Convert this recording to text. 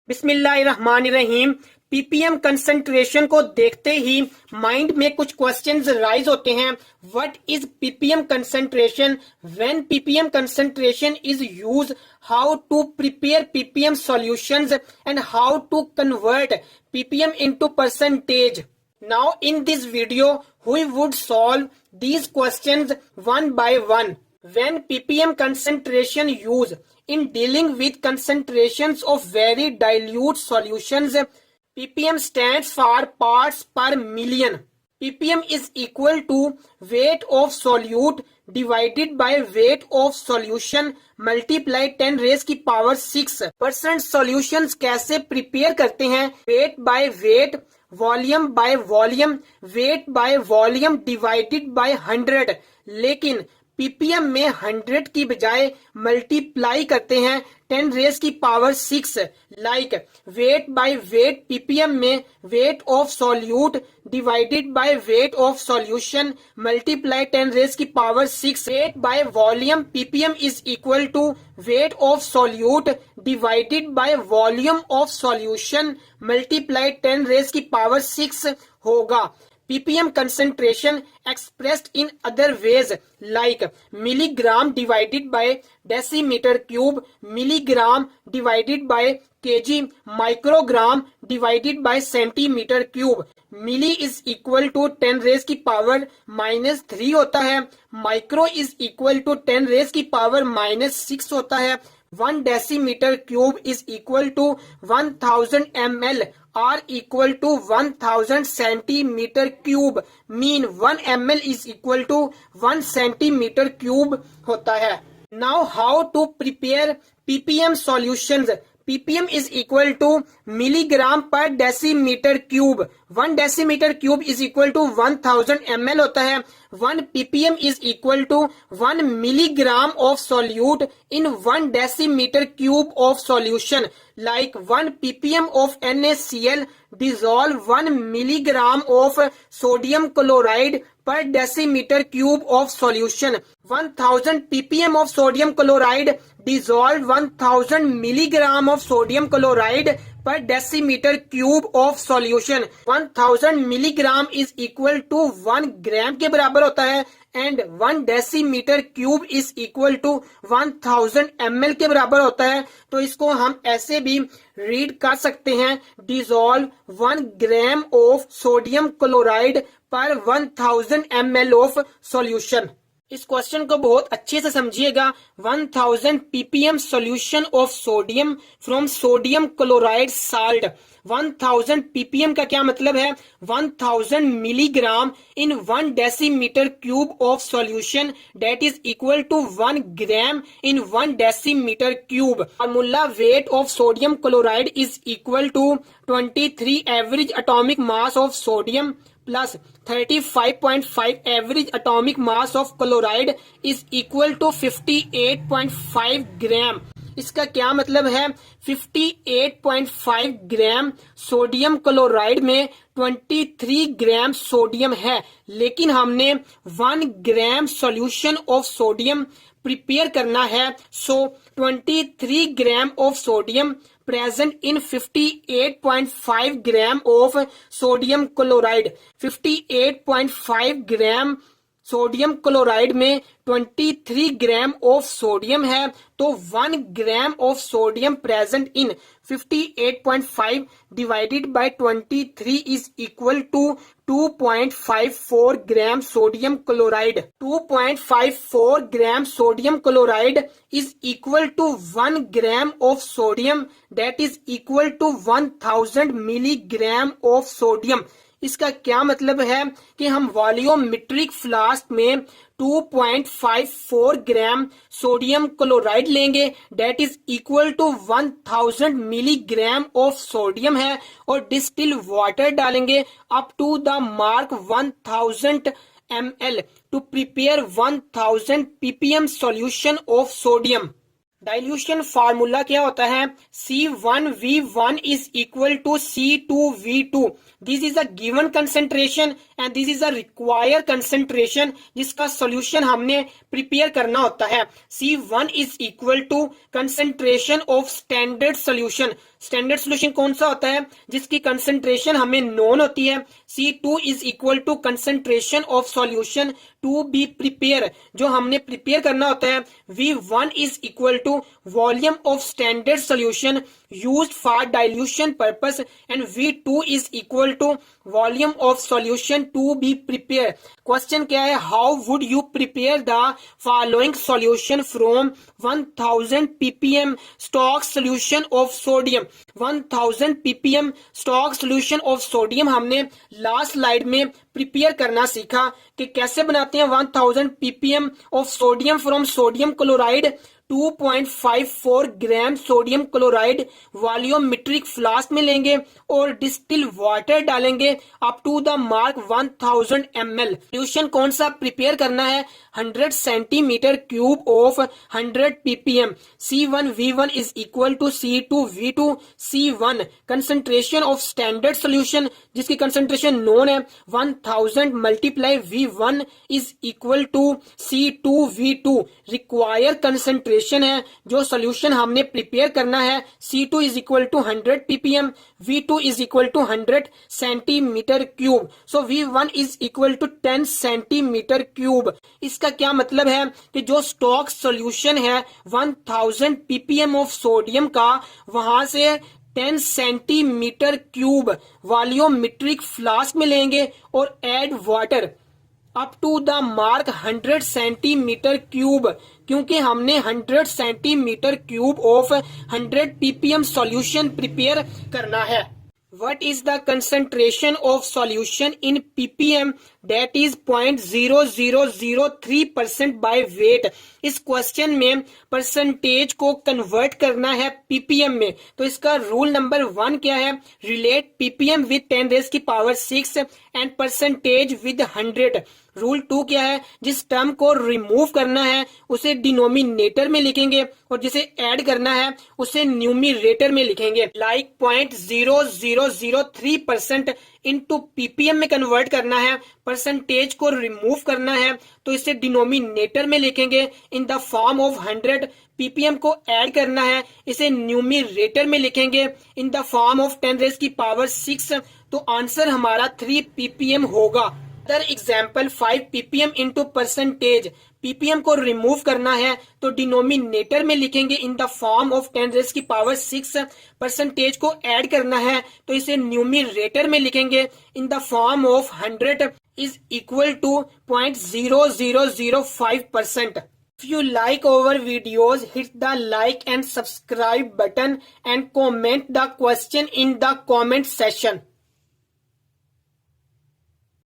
बिस्मिल्लाहिर्रहमानिर्रहीम। Ppm concentration को देखते ही माइंड में कुछ क्वेश्चंस राइज होते हैं। What is ppm concentration? When ppm concentration is use, how to prepare ppm solutions and how to convert ppm into percentage. Now in this video we would solve these questions one by one. When ppm concentration use in dealing with concentrations of very dilute solutions, ppm stands for parts per million. ppm is equal to weight of solute divided by weight of solution multiply 10 raised की power 6%। Solutions कैसे prepare करते हैं? Wait by wait, volume by volume, wait by volume divided by 100। लेकिन ppm में 100 की बजाय multiply करते हैं 10 रेज की power 6। Like weight by weight, PPM में weight of solute divided by weight of solution multiply 10 raise की power 6। Weight by volume, PPM is equal to weight of solute divided by volume of solution multiply 10 raise की power 6 होगा। ppm concentration expressed in other ways like milligram divided by decimeter cube, milligram divided by kg, microgram divided by centimeter cube। Milli is equal to 10 raise की power -3 होता है, micro is equal to 10 raise की power -6 होता है। 1 decimetre cube is equal to 1000 ml or equal to 1000 centimetre cube. Mean 1 ml is equal to 1 centimetre cube होता है। Now how to prepare ppm solutions? ppm is equal to milligram per decimeter cube। 1 decimeter cube is equal to 1000 ml होता है। 1 ppm is equal to 1 milligram of solute in 1 decimeter cube of solution। Like 1 ppm of NaCl dissolve 1 milligram of sodium chloride per decimeter cube of solution। 1000 ppm of sodium chloride dissolve 1000 milligram of sodium chloride per decimeter cube of solution। 1000 milligram is equal to 1 gram के बराबर होता है and 1 decimetre cube is equal to 1000 ml के बराबर होता है। तो इसको हम ऐसे भी रीड कर सकते हैं, dissolve 1 gram of sodium chloride per 1000 ml of solution. इस क्वेश्चन को बहुत अच्छे से समझिएगा। 1000 ppm solution of sodium from sodium chloride salt. 1000 ppm का क्या मतलब है? 1000 milligram in 1 decimetre cube of solution that is equal to 1 gram in 1 decimetre cube. Formula weight of sodium chloride is equal to 23 average atomic mass of sodium plus 35.5 average atomic mass of chloride is equal to 58.5 gram. इसका क्या मतलब है? 58.5 gram sodium chloride में 23 gram sodium है, लेकिन हमने 1 gram solution of sodium prepare करना है। So 23 gram of sodium present in 58.5 gram of sodium chloride। 58.5 gram sodium chloride में 23 ग्राम ऑफ सोडियम है, तो 1 gram of sodium present in 58.5 divided by 23 is equal to 2.54 gram sodium chloride. 2.54 gram sodium chloride is equal to 1 gram of sodium that is equal to 1000 milligram of sodium. इसका क्या मतलब है कि हम volumetric flask में 2.54 gram sodium chloride लेंगे that is equal to 1000 milligram of sodium है, और डिस्टिल वाटर डालेंगे up to the mark 1000 ml to prepare 1000 ppm solution of sodium. Dilution formula क्या होता है? C1V1 is equal to C2V2। This is a given concentration and this is a required concentration जिसका solution हमने prepare करना होता है। C1 is equal to concentration of standard solution। Standard solution कौन सा होता है? जिसकी कंसंट्रेशन हमें नोन होती है। C2 is equal to concentration of solution to be prepare, जो हमने प्रिपेयर करना होता है। V1 is equal to volume of standard solution used for dilution purpose and V2 is equal to volume of solution to be prepared. Question क्या है? How would you prepare the following solution from 1000 ppm stock solution of sodium? 1000 ppm stock solution of sodium हमने last slide में prepare करना सीखा कि कैसे बनाते हैं 1000 ppm of sodium from sodium chloride 2.54 gram sodium chloride volumetric flask में लेंगे और डिस्टिल वाटर डालेंगे up to the mark 1000 ml। Solution कौन सा प्रिपेयर करना है? 100 centimetre cube of 100 ppm। C1 V1 is equal to C2 V2। C1 concentration of standard solution जिसकी concentration known है 1000 multiply V1 is equal to C2 V2। Require concentration है जो solution हमने prepare करना है। C2 is equal to 100 ppm, V2 is equal to 100 centimetre cube. So V1 is equal to 10 centimetre cube. इसका क्या मतलब है कि जो स्टॉक सोल्यूशन है 1000 ppm ऑफ सोडियम का, वहां से 10 सेंटीमीटर क्यूब वॉल्यूमेट्रिक फ्लास्क में लेंगे और add water up to the mark 100 centimetre cube, क्योंकि हमने 100 centimetre cube of 100 ppm solution prepare करना है। What is the concentration of solution in ppm? That is 0.0003% by weight। इस क्वेश्चन में percentage को कन्वर्ट करना है पीपीएम में, तो इसका रूल नंबर 1 क्या है? रिलेट पीपीएम विद 10 रेज की power 6 and percentage with 100। Rule 2 क्या है? जिस टर्म को रिमूव करना है उसे डिनोमिनेटर में लिखेंगे और जिसे ऐड करना है उसे न्यूमिरेटर में लिखेंगे। लाइक 0.0003% इनटू पीपीएम में कन्वर्ट करना है, परसेंटेज को रिमूव करना है तो इसे डिनोमिनेटर में लिखेंगे in the form of 100। PPM को ऐड करना है, इसे न्यूमिरेटर में लिखेंगे in the form of 10 raise की पावर 6। तो आंसर हमारा 3 ppm होगा। Other example 5 ppm into percentage. PPM को रिमूव करना है तो डिनोमिनेटर में लिखेंगे in the form of 10 raise की पावर 6। परसेंटेज को ऐड करना है तो इसे न्यूमिरेटर में लिखेंगे in the form of 100 is equal to 0.0005%। If you like our videos, hit the like and subscribe button and comment the question in the comment section.